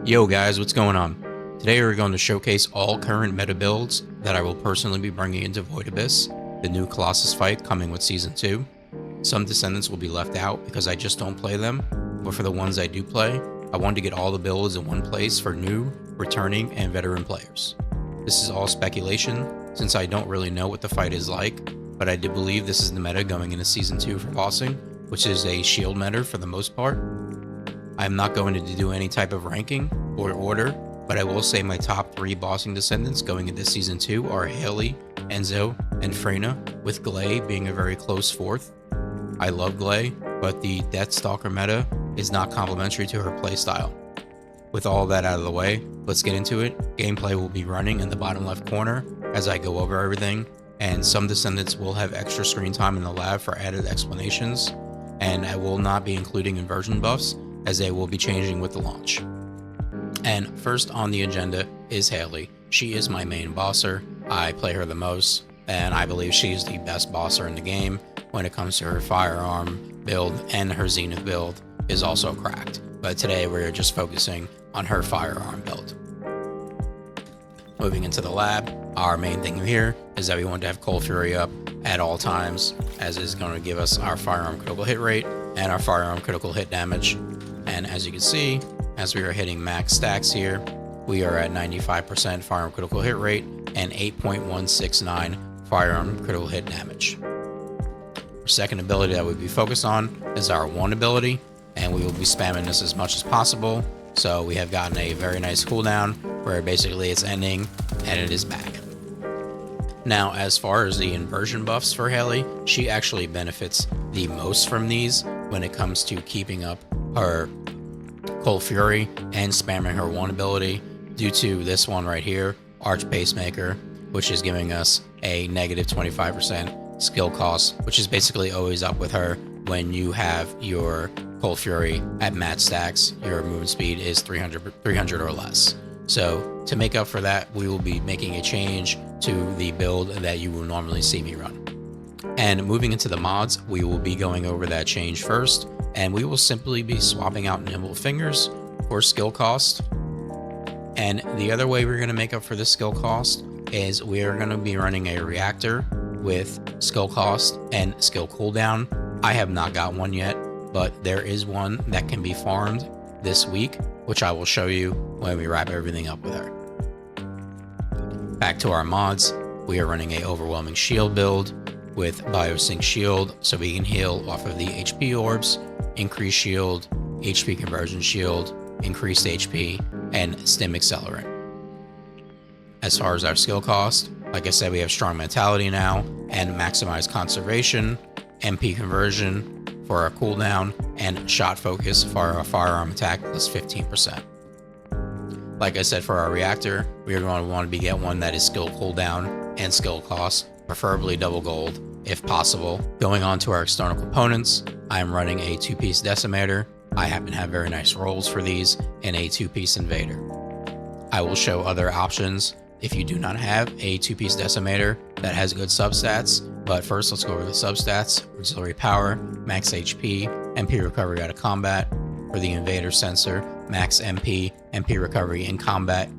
Yo guys, what's going on? Today we're going to showcase all current meta builds that I will personally be bringing into Void Abyss, the new Colossus fight coming with Season 2. Some Descendants will be left out because I just don't play them, but for the ones I do play, I wanted to get all the builds in one place for new, returning, and veteran players. This is all speculation, since I don't really know what the fight is like, but I do believe this is the meta going into Season 2 for bossing, which is a shield meta for the most part. I'm not going to do any type of ranking or order, but I will say my top 3 bossing Descendants going into Season 2 are Hailey, Enzo, and Freyna, with Gley being a very close 4th. I love Gley, but the Death Stalker meta is not complementary to her playstyle. With all that out of the way, let's get into it. Gameplay will be running in the bottom left corner as I go over everything, and some Descendants will have extra screen time in the lab for added explanations, and I will not be including inversion buffs as they will be changing with the launch. And first on the agenda is Hailey. She is my main bosser. I play her the most, and I believe she is the best bosser in the game when it comes to her Firearm build, and her Zenith build is also cracked. But today we're just focusing on her Firearm build. Moving into the lab, our main thing here is that we want to have Cold Fury up at all times, as is going to give us our Firearm critical hit rate and our Firearm critical hit damage. And as you can see, as we are hitting max stacks here, we are at 95% Firearm critical hit rate and 8.169 Firearm critical hit damage. Our second ability that we'll be focused on is our 1 ability, and we will be spamming this as much as possible. So we have gotten a very nice cooldown where basically it's ending and it is back. Now, as far as the inversion buffs for Hailey, she actually benefits the most from these when it comes to keeping up her Cold Fury and spamming her 1 ability, due to this one right here, Arch Pacemaker, which is giving us a negative 25% skill cost, which is basically always up with her when you have your Cold Fury at max stacks. Your movement speed is 300 or less. So to make up for that, we will be making a change to the build that you will normally see me run. And moving into the mods, we will be going over that change first, and we will simply be swapping out Nimble Fingers for skill cost. And the other way we're going to make up for this skill cost is we are going to be running a reactor with skill cost and skill cooldown. I have not got one yet, but there is one that can be farmed this week, which I will show you when we wrap everything up with her. Back to our mods, we are running a overwhelming shield build with Biosync Shield, so we can heal off of the HP orbs, increased shield, HP conversion shield, increased HP, and stim accelerant. As far as our skill cost, like I said, we have strong mentality now, and maximize conservation, MP conversion for our cooldown, and shot focus for our firearm attack plus 15%. Like I said, for our reactor, we are going to want to get one that is skill cooldown and skill cost, preferably double gold if possible. Going on to our external components, I'm running a 2-piece decimator. I happen to have very nice rolls for these, and a 2-piece invader. I will show other options if you do not have a 2-piece decimator that has good substats, but first let's go over the substats. Auxiliary power, max HP, MP recovery out of combat. For the invader sensor, max MP, MP recovery in combat.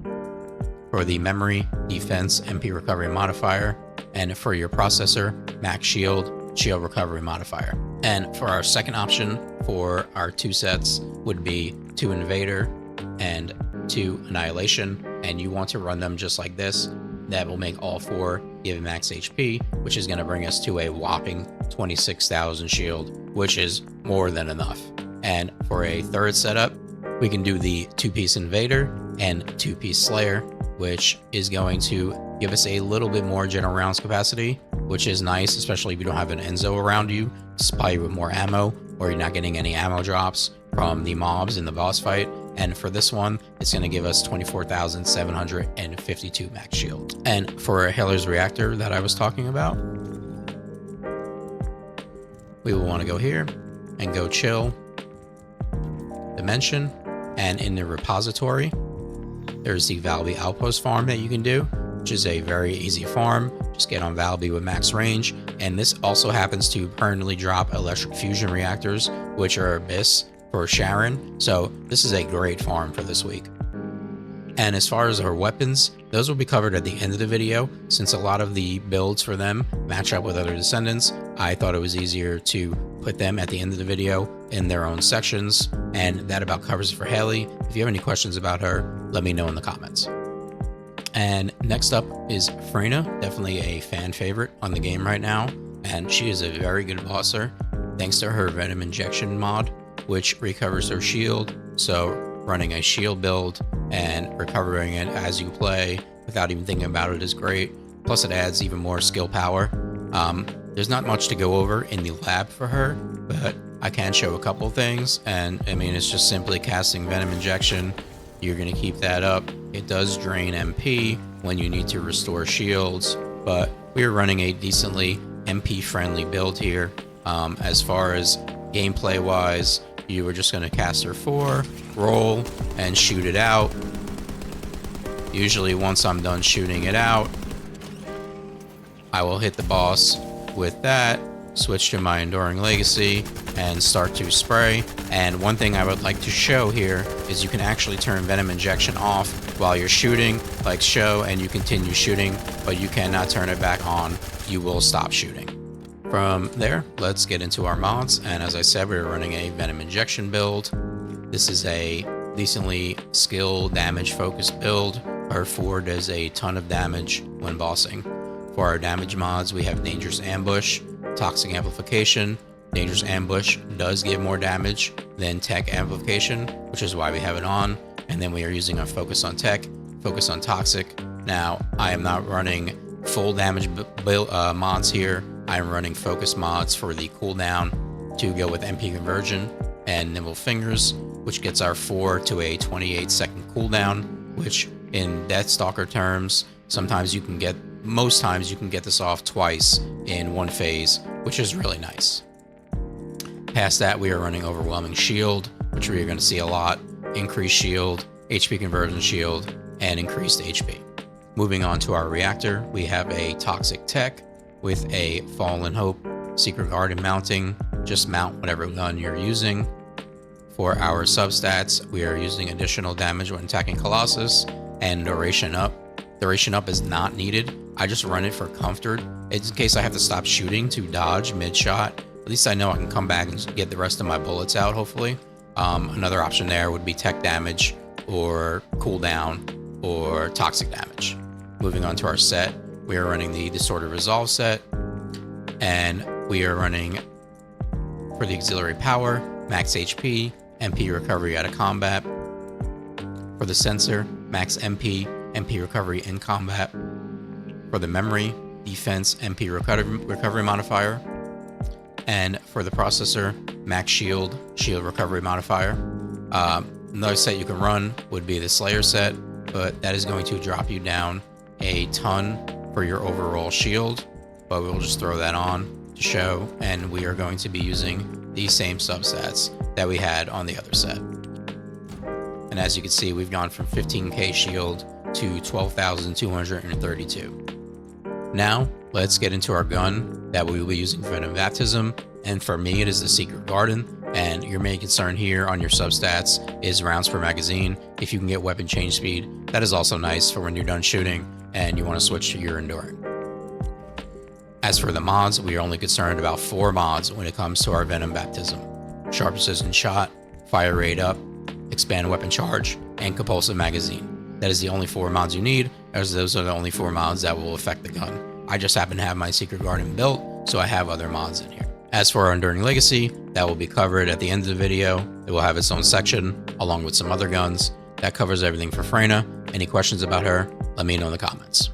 For the memory, defense, MP recovery modifier. And for your processor, max shield, shield recovery modifier. And for our second option for our 2 sets would be 2 invader and 2 annihilation, and you want to run them just like this. That will make all 4 give max HP, which is going to bring us to a whopping 26,000 shield, which is more than enough. And for a third setup, we can do the 2-piece invader and 2-piece slayer, which is going to give us a little bit more general rounds capacity, which is nice, especially if you don't have an Enzo around you to supply you with more ammo, or you're not getting any ammo drops from the mobs in the boss fight. And for this one, it's going to give us 24,752 max shield. And for Hailey's reactor that I was talking about, we will want to go here and go chill, dimension, and in the repository, there's the Valby outpost farm that you can do, which is a very easy farm. Just get on Valby with max range, and this also happens to permanently drop electric fusion reactors, which are Abyss for Sharon. So this is a great farm for this week. And as far as our weapons, those will be covered at the end of the video. Since a lot of the builds for them match up with other Descendants, I thought it was easier to put them at the end of the video in their own sections. And that about covers it for Hailey. If you have any questions about her, let me know in the comments. And next up is Freyna, definitely a fan favorite on the game right now. And she is a very good bosser thanks to her Venom injection mod, which recovers her shield. So running a shield build and recovering it as you play without even thinking about it is great. Plus it adds even more skill power. There's not much to go over in the lab for her, but I can show a couple things. And I mean, it's just simply casting Venom injection. You're going to keep that up. It does drain MP when you need to restore shields, but we're running a decently MP friendly build here. As far as gameplay wise, you were just going to cast her 4, roll, and shoot it out. Usually once I'm done shooting it out, I will hit the boss with that, switch to my Enduring Legacy, and start to spray. And one thing I would like to show here is you can actually turn Venom injection off while you're shooting, like show, and you continue shooting, but you cannot turn it back on. You will stop shooting. From there, let's get into our mods. And as I said, we're running a Venom injection build. This is a decently skill damage focused build. Our 4 does a ton of damage when bossing. For our damage mods, we have Dangerous Ambush, Toxic Amplification. Dangerous Ambush does give more damage than Tech Amplification, which is why we have it on. And then we are using a Focus on Tech, Focus on Toxic. Now, I am not running full damage mods here. I'm running focus mods for the cooldown to go with MP conversion and Nimble Fingers, which gets our 4 to a 28-second cooldown, which in Death Stalker terms, most times you can get this off twice in one phase, which is really nice. Past that, we are running Overwhelming Shield, which we are going to see a lot. Increased shield, HP conversion shield, and increased HP. Moving on to our reactor, we have a Toxic Tech with a Fallen Hope, Secret Garden mounting. Just mount whatever gun you're using. For our substats, we are using additional damage when attacking Colossus and Duration Up. Duration Up is not needed. I just run it for comfort. It's in case I have to stop shooting to dodge mid-shot. At least I know I can come back and get the rest of my bullets out, hopefully. Another option there would be Tech damage or cooldown or toxic damage. Moving on to our set, we are running the Disordered Resolve set, and we are running for the Auxiliary Power, Max HP, MP Recovery out of combat. For the Sensor, Max MP, MP Recovery in combat. For the Memory, Defense, MP Recovery modifier. And for the Processor, Max Shield, Shield Recovery modifier. Another set you can run would be the Slayer set, but that is going to drop you down a ton for your overall shield, but we'll just throw that on to show, and we are going to be using the same substats that we had on the other set. And as you can see, we've gone from 15k shield to 12,232. Now, let's get into our gun that we will be using for Venom Baptism, and for me it is the Secret Garden, and your main concern here on your substats is rounds per magazine. If you can get weapon change speed, that is also nice for when you're done shooting and you want to switch to your Enduring. As for the mods, we are only concerned about 4 mods when it comes to our Venom Baptism: Sharp Precision Shot, Fire Rate Up, Expand Weapon Charge, and Compulsive Magazine. That is the only 4 mods you need, as those are the only 4 mods that will affect the gun. I just happen to have my Secret Garden built, so I have other mods in here. As for our Enduring Legacy, that will be covered at the end of the video. It will have its own section, along with some other guns. That covers everything for Freyna. Any questions about her, let me know in the comments.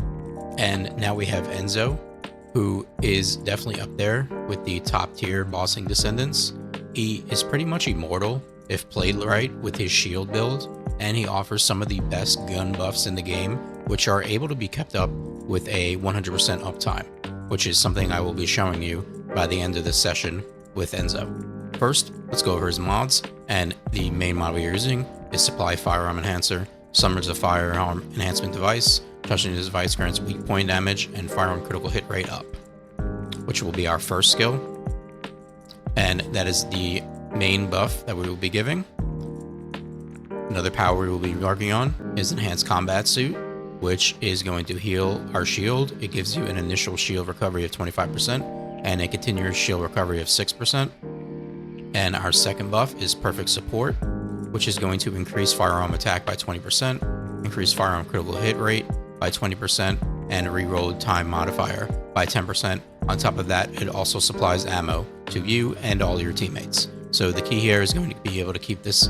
And now we have Enzo, who is definitely up there with the top tier bossing Descendants. He is pretty much immortal if played right with his shield build, and he offers some of the best gun buffs in the game, which are able to be kept up with a 100% uptime, which is something I will be showing you by the end of this session with Enzo. First, let's go over his mods, and the main mod we are using is Supply Firearm Enhancer. Summons a Firearm Enhancement device. Touching this device grants weak point damage and firearm critical hit rate up, which will be our first skill, and that is the main buff that we will be giving. Another power we will be working on is Enhanced Combat Suit, which is going to heal our shield. It gives you an initial shield recovery of 25% and a continuous shield recovery of 6%. And our second buff is Perfect Support, which is going to increase firearm attack by 20%, increase firearm critical hit rate by 20%, and reroll time modifier by 10%. On top of that, it also supplies ammo to you and all your teammates. So the key here is going to be able to keep these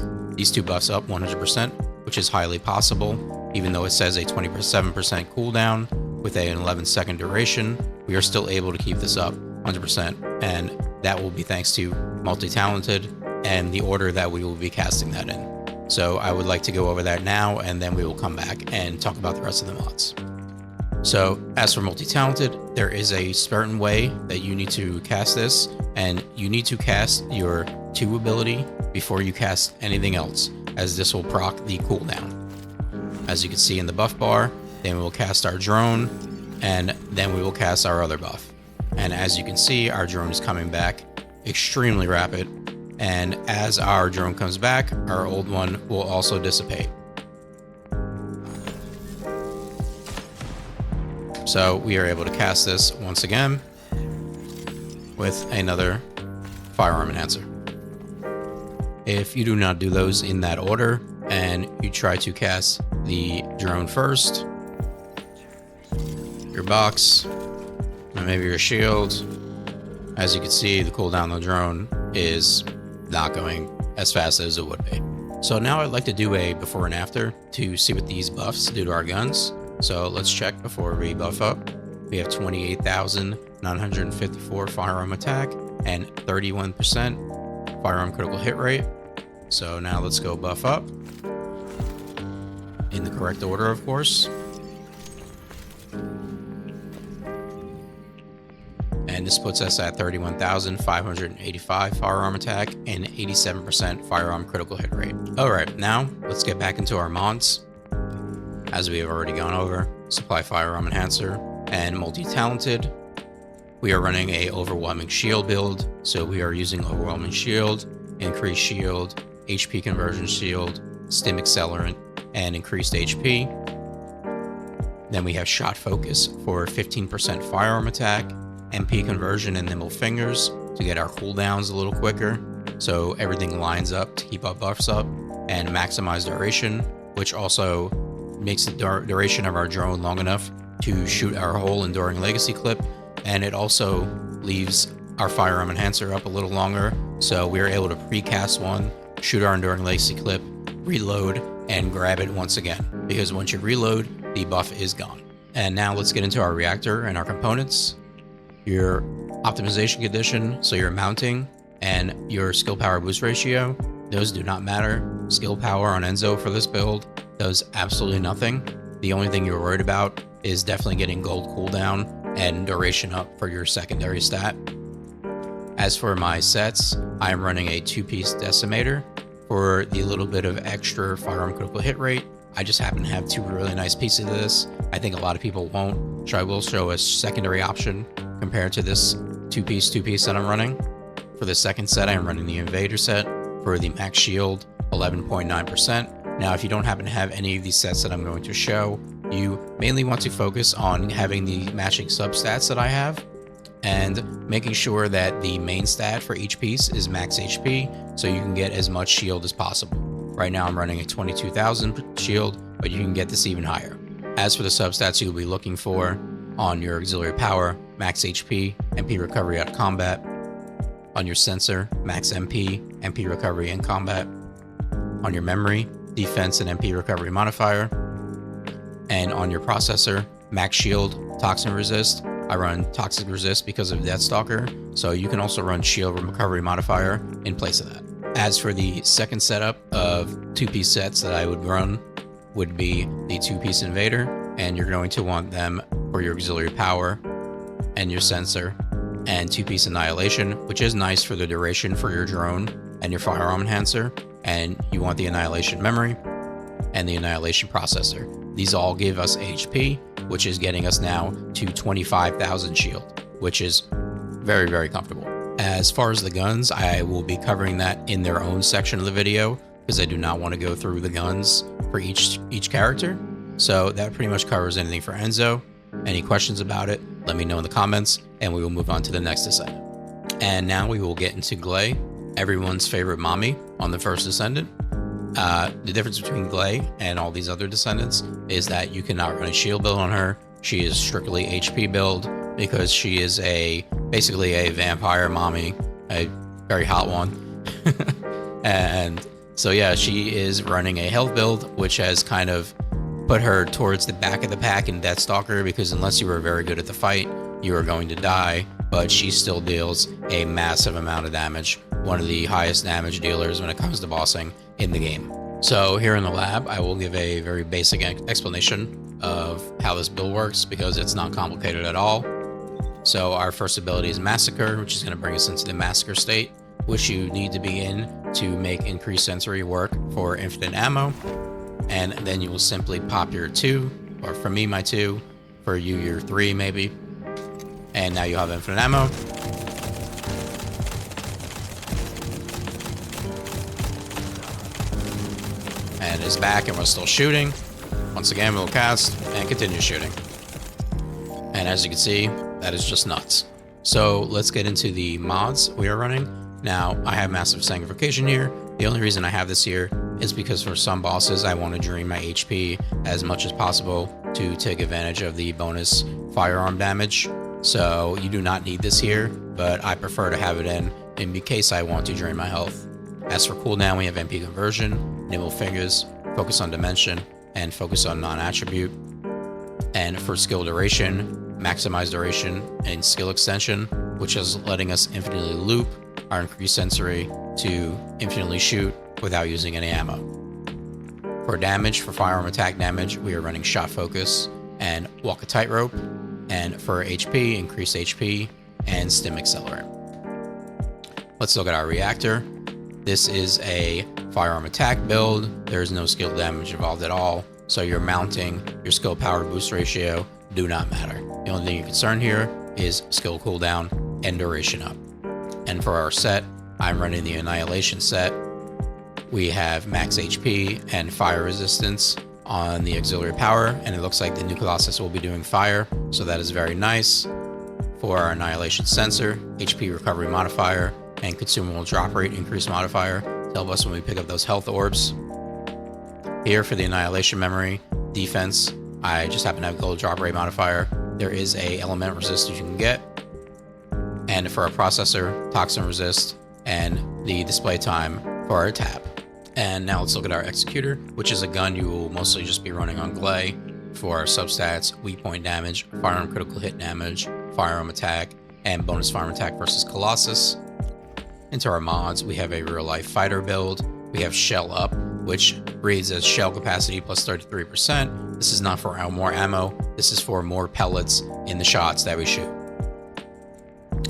two buffs up 100%, which is highly possible. Even though it says a 27% cooldown with an 11-second duration, we are still able to keep this up 100%, and that will be thanks to Multi-Talented and the order that we will be casting that in. So I would like to go over that now, and then we will come back and talk about the rest of the mods. So as for Multi-Talented, there is a certain way that you need to cast this, and you need to cast your 2 ability before you cast anything else, as this will proc the cooldown. As you can see in the buff bar, then we will cast our drone, and then we will cast our other buff. And as you can see, our drone is coming back extremely rapid, and as our drone comes back, our old one will also dissipate. So we are able to cast this once again with another Firearm Enhancer. If you do not do those in that order, and you try to cast the drone first, your box, and maybe your shield, as you can see, the cooldown on the drone is not going as fast as it would be. So now I'd like to do a before and after to see what these buffs do to our guns. So let's check before we buff up. We have 28,954 firearm attack and 31% firearm critical hit rate. So now let's go buff up in the correct order, of course. And this puts us at 31,585 firearm attack and 87% firearm critical hit rate. Alright, now let's get back into our mods. As we have already gone over, Supply Firearm Enhancer and Multi-Talented. We are running a Overwhelming Shield build, so we are using Overwhelming Shield, Increased Shield, HP Conversion Shield, Stim Accelerant, and Increased HP. Then we have Shot Focus for 15% firearm attack, MP Conversion, and Nimble Fingers to get our cooldowns a little quicker, so everything lines up to keep our buffs up, and Maximize Duration, which also makes the duration of our drone long enough to shoot our whole Enduring Legacy clip, and it also leaves our Firearm Enhancer up a little longer, so we are able to precast one, shoot our Enduring Legacy clip, reload, and grab it once again, because once you reload, the buff is gone. And now let's get into our reactor and our components. Your optimization condition, so your mounting, and your skill power boost ratio, those do not matter. Skill power on Enzo for this build does absolutely nothing. The only thing you're worried about is definitely getting gold cooldown and duration up for your secondary stat. As for my sets, I am running a 2-piece decimator for the little bit of extra firearm critical hit rate. I just happen to have 2 really nice pieces of this. I think a lot of people won't, so I will show a secondary option compared to this 2-piece that I'm running. For the second set, I am running the Invader set for the max shield 11.9%. Now, if you don't happen to have any of these sets that I'm going to show, you mainly want to focus on having the matching substats that I have and making sure that the main stat for each piece is max HP, so you can get as much shield as possible. Right now I'm running a 22,000 shield, but you can get this even higher. As for the substats you'll be looking for on your auxiliary power, max HP, MP recovery out of combat. On your sensor, max MP, MP recovery in combat. On your memory, defense and MP recovery modifier. And on your processor, max shield, toxin resist. I run toxic resist because of Stalker, so you can also run shield recovery modifier in place of that. As for the second setup of 2-piece sets that I would run would be the 2-piece Invader, and you're going to want them for your auxiliary power and your sensor, and 2-piece Annihilation, which is nice for the duration for your drone and your Firearm Enhancer, and you want the Annihilation memory and the Annihilation processor. These all give us HP, which is getting us now to 25,000 shield, which is very, very comfortable. As far as the guns, I will be covering that in their own section of the video, because I do not want to go through the guns for each character. So that pretty much covers anything for Enzo. Any questions about it, let me know in the comments, and we will move on to the next Descendant. And now we will get into Gley, everyone's favorite mommy on the first Descendant. The difference between Gley and all these other Descendants is that you cannot run a shield build on her. She is strictly HP build because she is basically a vampire mommy, a very hot one. And so yeah, she is running a health build, which has kind of put her towards the back of the pack in Stalker, because unless you were very good at the fight, you are going to die, but she still deals a massive amount of damage. One of the highest damage dealers when it comes to bossing in the game. So here in the lab, I will give a very basic explanation of how this build works, because it's not complicated at all. So our first ability is Massacre, which is going to bring us into the Massacre state, which you need to be in to make increased sensory work for infinite ammo. And then you will simply pop your 2, or for me, my 2, for you, your 3 maybe. And now you have infinite ammo. And it's back, and we're still shooting. Once again, we'll cast and continue shooting. And as you can see, that is just nuts. So let's get into the mods we are running. Now, I have Massive Sanctification here. The only reason I have this here is because for some bosses, I want to drain my HP as much as possible to take advantage of the bonus firearm damage. So you do not need this here, but I prefer to have it in case I want to drain my health. As for cooldown, we have MP Conversion, Nimble Fingers, Focus on Dimension, and Focus on Non-Attribute. And for skill duration, Maximize Duration and Skill Extension, which is letting us infinitely loop our increased sensory to infinitely shoot without using any ammo. For damage, for firearm attack damage, we are running Shot Focus and Walk a Tightrope. And for HP, increased HP and Stim Accelerant. Let's look at our reactor. This is a firearm attack build. There's no skill damage involved at all. So your mounting, your skill power boost ratio do not matter. The only thing you're concerned here is skill cooldown and duration up. And for our set, I'm running the Annihilation set. We have max HP and fire resistance on the auxiliary power, and it looks like the new Colossus will be doing fire, so that is very nice. For our Annihilation sensor, HP recovery modifier and consumable drop rate increase modifier to help us when we pick up those health orbs. Here for the Annihilation memory defense, I just happen to have gold drop rate modifier. There is a element resist you can get. And for our processor, toxin resist, and the display time for our tab. And now let's look at our executor, which is a gun you will mostly just be running on Gley for our substats, weak point damage, firearm critical hit damage, firearm attack, and bonus firearm attack versus Colossus. Into our mods, we have a real life fighter build. We have Shell Up, which reads as shell capacity plus 33%. This is not for more ammo. This is for more pellets in the shots that we shoot.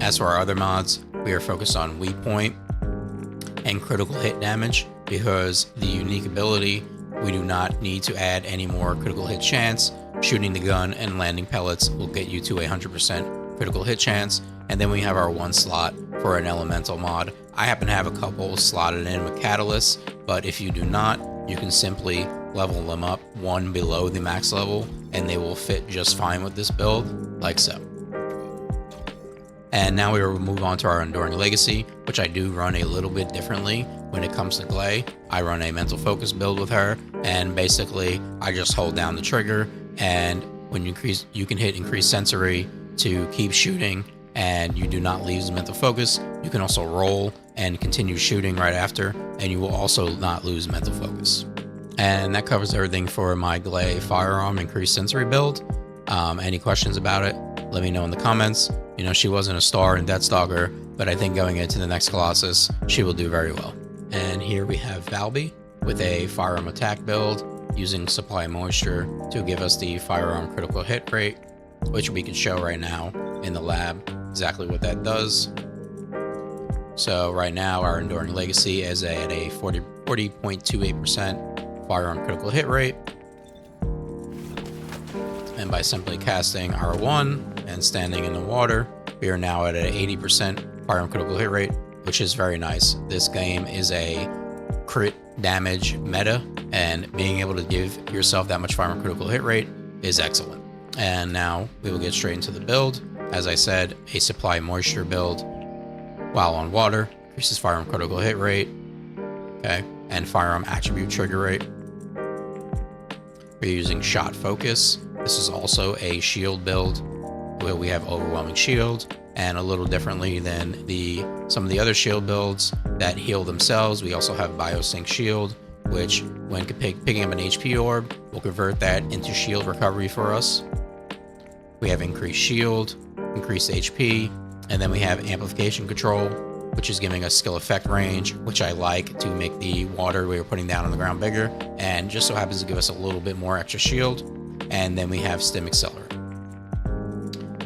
As for our other mods, we are focused on weak point and critical hit damage, because the unique ability, we do not need to add any more critical hit chance. Shooting the gun and landing pellets will get you to 100% critical hit chance. And then we have our 1 slot for an elemental mod. I happen to have a couple slotted in with catalysts, but if you do not, you can simply level them up 1 below the max level, and they will fit just fine with this build, like so. And now we will move on to our Enduring Legacy, which I do run a little bit differently when it comes to Gley. I run a mental focus build with her, and basically I just hold down the trigger, and when you can hit increased sensory to keep shooting, and you do not lose mental focus. You can also roll and continue shooting right after, and you will also not lose mental focus. And that covers everything for my Gley Firearm increased sensory build. Any questions about it, let me know in the comments. You know, she wasn't a star in Stalker, but I think going into the next Colossus, she will do very well. And here we have Valby with a firearm attack build using Supply Moisture to give us the firearm critical hit rate, which we can show right now in the lab exactly what that does. So right now our Enduring Legacy is at a 40.28% firearm critical hit rate. And by simply casting R1 and standing in the water, we are now at an 80% firearm critical hit rate, which is very nice. This game is a crit damage meta, and being able to give yourself that much firearm critical hit rate is excellent. And now we will get straight into the build. As I said, a supply moisture build while on water, increases firearm critical hit rate, okay, and firearm attribute trigger rate. We're using shot focus. This is also a shield build where we have overwhelming shield, and a little differently than some of the other shield builds that heal themselves. We also have biosync shield, which when picking up an HP orb will convert that into shield recovery for us. We have increased shield, increased HP, and then we have amplification control, which is giving us skill effect range, which I like to make the water we are putting down on the ground bigger, and just so happens to give us a little bit more extra shield. And then we have stim accelerant.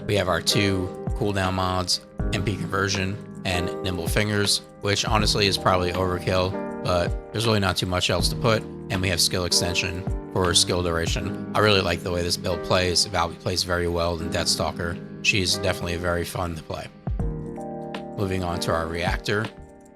We have our 2 cooldown mods, MP conversion and nimble fingers, which honestly is probably overkill, but there's really not too much else to put. And we have skill extension for skill duration. I really like the way this build plays. Valby plays very well in Stalker. She's definitely very fun to play. Moving on to our reactor,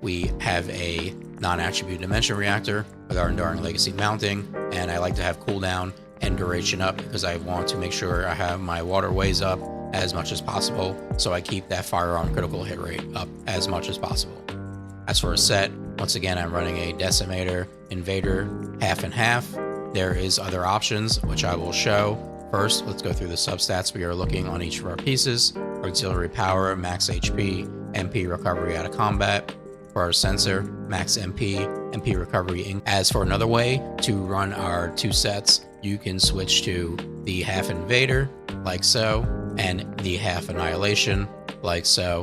we have a non-attribute dimension reactor with our Enduring Legacy mounting, and I like to have cooldown and duration up because I want to make sure I have my waterways up as much as possible, so I keep that firearm critical hit rate up as much as possible. As for a set, once again, I'm running a Decimator Invader half and half. There is other options, which I will show. First, let's go through the substats we are looking on each of our pieces. Auxiliary power, max HP, MP recovery out of combat. For our sensor, max MP recovery. As for another way to run our 2 sets, you can switch to the half Invader, like so, and the half Annihilation, like so.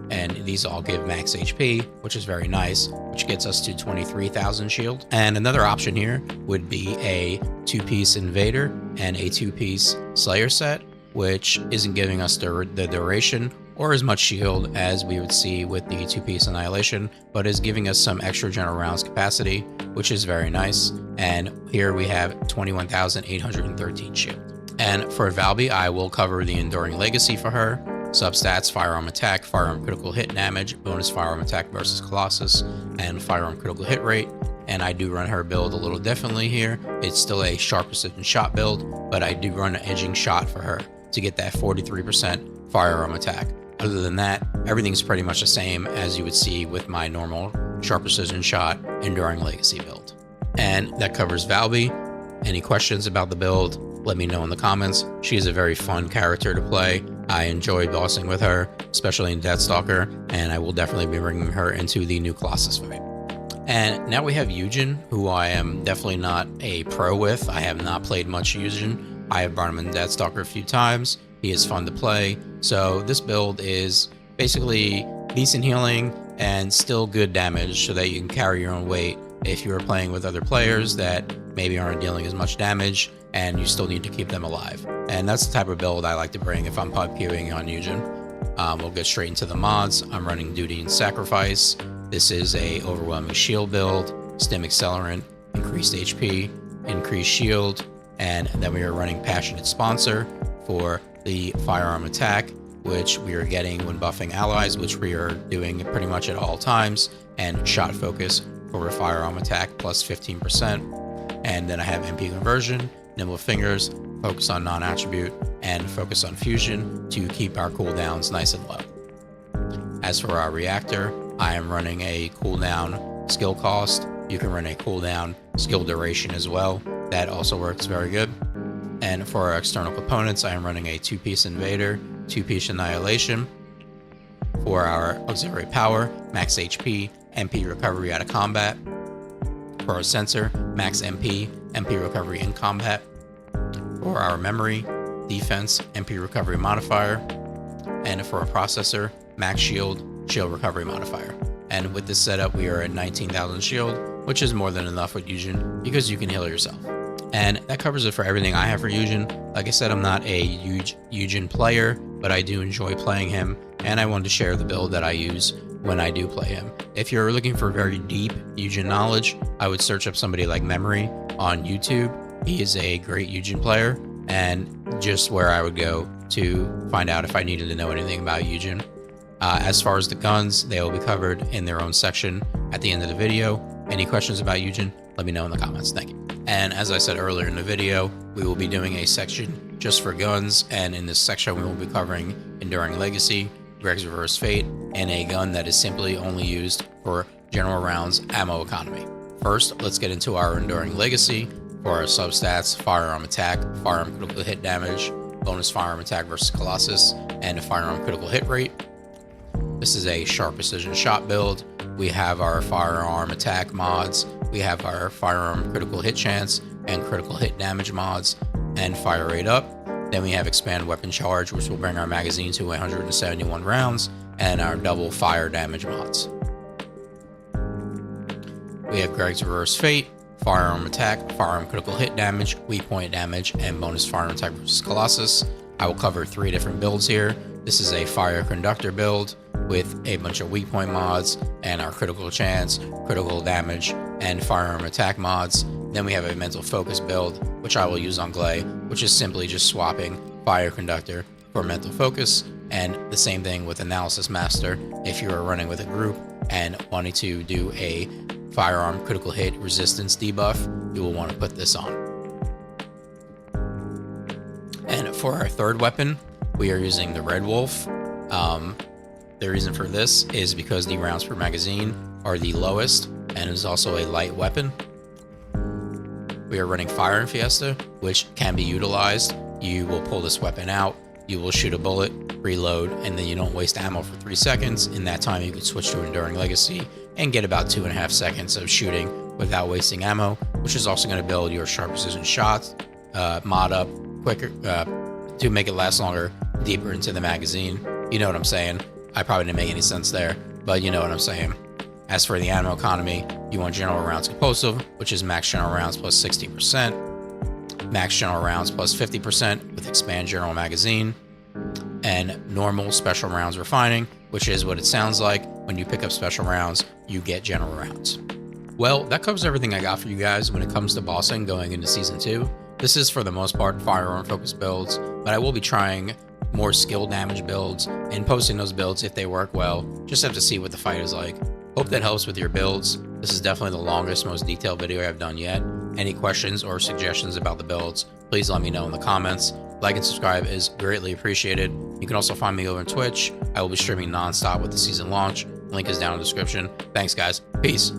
And these all give max HP, which is very nice, which gets us to 23,000 shield. And another option here would be a 2-piece Invader and a 2-piece Slayer set, which isn't giving us the duration or as much shield as we would see with the 2-piece Annihilation, but is giving us some extra general rounds capacity, which is very nice. And here we have 21,813 shield. And for Valby, I will cover the Enduring Legacy for her. Substats, firearm attack, firearm critical hit damage, bonus firearm attack versus Colossus, and firearm critical hit rate. And I do run her build a little differently here. It's still a sharp precision shot build, but I do run an edging shot for her to get that 43% firearm attack. Other than that, everything's pretty much the same as you would see with my normal sharp precision shot Enduring Legacy build. And that covers Valby. Any questions about the build, let me know in the comments. She is a very fun character to play. I enjoy bossing with her, especially in Stalker, and I will definitely be bringing her into the new Colossus fight. And now we have Yujin, who I am definitely not a pro with. I have not played much Yujin. I have brought him in Stalker a few times. He is fun to play. So this build is basically decent healing and still good damage so that you can carry your own weight if you're playing with other players that maybe aren't dealing as much damage and you still need to keep them alive. And that's the type of build I like to bring if I'm pub queuing on Yujin. We'll get straight into the mods. I'm running Duty and Sacrifice. This is a overwhelming shield build, stim accelerant, increased HP, increased shield, and then we are running Passionate Sponsor for the firearm attack, which we are getting when buffing allies, which we are doing pretty much at all times, and shot focus for a firearm attack plus 15%. And then I have MP conversion, nimble fingers, focus on non-attribute, and focus on fusion to keep our cooldowns nice and low. As for our reactor, I am running a cooldown skill cost. You can run a cooldown skill duration as well. That also works very good. And for our external components, I am running a 2-piece Invader, 2-piece Annihilation. For our auxiliary power, max HP, MP recovery out of combat. For our sensor, max MP recovery in combat. For our memory, defense, MP recovery modifier. And for our processor, max shield recovery modifier. And with this setup, we are at 19,000 shield, which is more than enough with Yujin because you can heal yourself. And that covers it for everything I have for Yujin. Like I said, I'm not a huge Yujin player, but I do enjoy playing him, and I wanted to share the build that I use when I do play him. If you're looking for very deep Yujin knowledge, I would search up somebody like Memory on YouTube. He is a great Yujin player, and just where I would go to find out if I needed to know anything about Yujin. As far as the guns, they will be covered in their own section at the end of the video. Any questions about Yujin? Let me know in the comments. Thank you. And as I said earlier in the video, we will be doing a section just for guns, and in this section we will be covering Enduring Legacy, Greg's Reverse Fate, and a gun that is simply only used for general rounds ammo economy. First, let's get into our Enduring Legacy. For our substats: Firearm Attack, Firearm Critical Hit Damage, Bonus Firearm Attack versus Colossus, and a Firearm Critical Hit Rate. This is a sharp precision shot build. We have our Firearm Attack mods, we have our Firearm Critical Hit Chance and Critical Hit Damage mods, and Fire Rate Up. Then we have Expand Weapon Charge, which will bring our magazine to 171 rounds, and our Double Fire Damage mods. We have Greg's Reverse Fate, Firearm Attack, Firearm Critical Hit Damage, Weak Point Damage, and Bonus Firearm Attack versus Colossus. I will cover 3 different builds here. This is a Fire Conductor build with a bunch of weak point mods and our Critical Chance, Critical Damage, and Firearm Attack mods. Then we have a Mental Focus build, which I will use on Gley, which is simply just swapping Fire Conductor for Mental Focus, and the same thing with Analysis Master if you are running with a group and wanting to do a Firearm Critical Hit Resistance debuff, you will want to put this on. And for our third weapon, we are using the Red Wolf. The reason for this is because the rounds per magazine are the lowest, and is also a light weapon. We are running Firearm Fiesta, which can be utilized. You will pull this weapon out, you will shoot a bullet, reload, and then you don't waste ammo for 3 seconds. In that time, you can switch to Enduring Legacy and get about 2.5 seconds of shooting without wasting ammo, which is also going to build your sharp precision shots mod up quicker to make it last longer, deeper into the magazine. You know what I'm saying? I probably didn't make any sense there, but you know what I'm saying. As for the ammo economy, you want General Rounds Compulsive, which is max general rounds plus 60%, max general rounds plus 50% with Expand General Magazine, and normal special rounds refining, which is what it sounds like. When you pick up special rounds, you get general rounds. Well, that covers everything I got for you guys when it comes to bossing going into Season 2. This is for the most part firearm focused builds, but I will be trying more skill damage builds and posting those builds if they work well. Just have to see what the fight is like. Hope that helps with your builds. This is definitely the longest, most detailed video I've done yet. Any questions or suggestions about the builds, please let me know in the comments. Like and subscribe is greatly appreciated. You can also find me over on Twitch. I will be streaming non-stop with the season launch. Link is down in the description. Thanks guys. Peace.